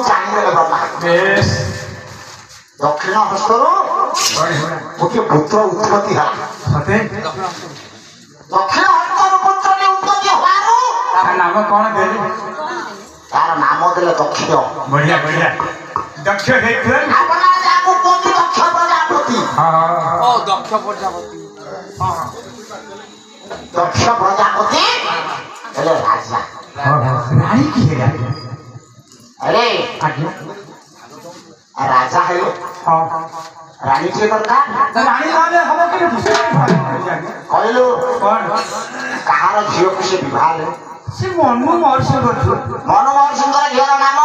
ଜାଣିଦେଲେ ବ୍ରହ୍ମା। ବେଶ ଦକ୍ଷିଣ ହସ୍ତରୁ ଗୋଟିଏ ପୁତ୍ର ଉତ୍ପତ୍ତି ହେଲା। ସତେ ଦକ୍ଷିଣ ହସ୍ତରୁ ପୁତ୍ରଟି ଉତ୍ପତ୍ତି ହେବାରୁ ତାର ନାମ କଣ ଦେଲେ? ତାର ନାମ ଦେଲେ ଦକ୍ଷ। ବଢିଆ ବଢିଆ ଦକ୍ଷ ହେଇଥିଲେ। ଆପଣ ଯାହାକୁ କୁହନ୍ତି ଦକ୍ଷ ପ୍ରଜାପତି। ହଁ ଦକ୍ଷ ପ୍ରଜାପତି। ଦକ୍ଷ ପ୍ରଜାପତି ହେଲେ ରାଜା। ରାଣୀ କି ହେଲା? ଆରେ ଆଜ୍ଞା ରାଜା ହେଲେ ହଁ ରାଣୀ କିଏ ଦରକାର? ରାଣୀ ନହେଲେ ହବ କି? କହିଲୁ କଣ କାହାର ଝିଅକୁ ସେ ବିବାହ ହେଲେ? ସେ ମନୁ ମହର୍ଷି କରୁଛୁ। ମନମୋହନ ସିଂଙ୍କର ଝିଅର ନାମ